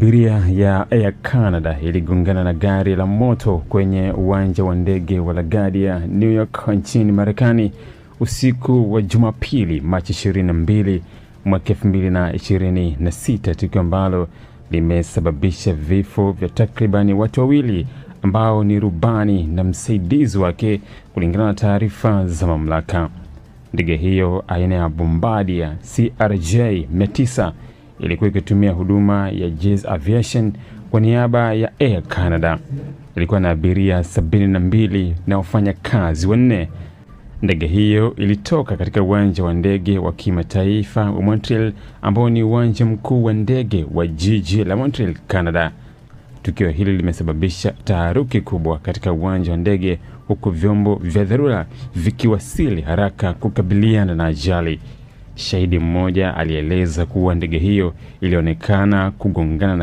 Abiria ya Air Canada iligongana na gari la moto kwenye uwanja wa ndege wa LaGuardia, New York nchini Marekani usiku wa Jumapili, Machi 22, mwaka 2026, tukio ambalo limesababisha vifo vya takribani watu wawili ambao ni rubani na msaidizi wake, kulingana na taarifa za mamlaka. Ndege hiyo aina ya Bombardier CRJ-900 ilikuwa ikitumia huduma ya Jazz Aviation kwa niaba ya Air Canada. Ilikuwa na abiria 72 na wafanyakazi wanne. Ndege hiyo ilitoka katika uwanja wa ndege wa kimataifa wa Montreal, ambao ni uwanja mkuu wa ndege wa jiji la Montreal, Canada. Tukio hili limesababisha taharuki kubwa katika uwanja wa ndege, huku vyombo vya dharura vikiwasili haraka kukabiliana na ajali. Shahidi mmoja alieleza kuwa ndege hiyo ilionekana kugongana na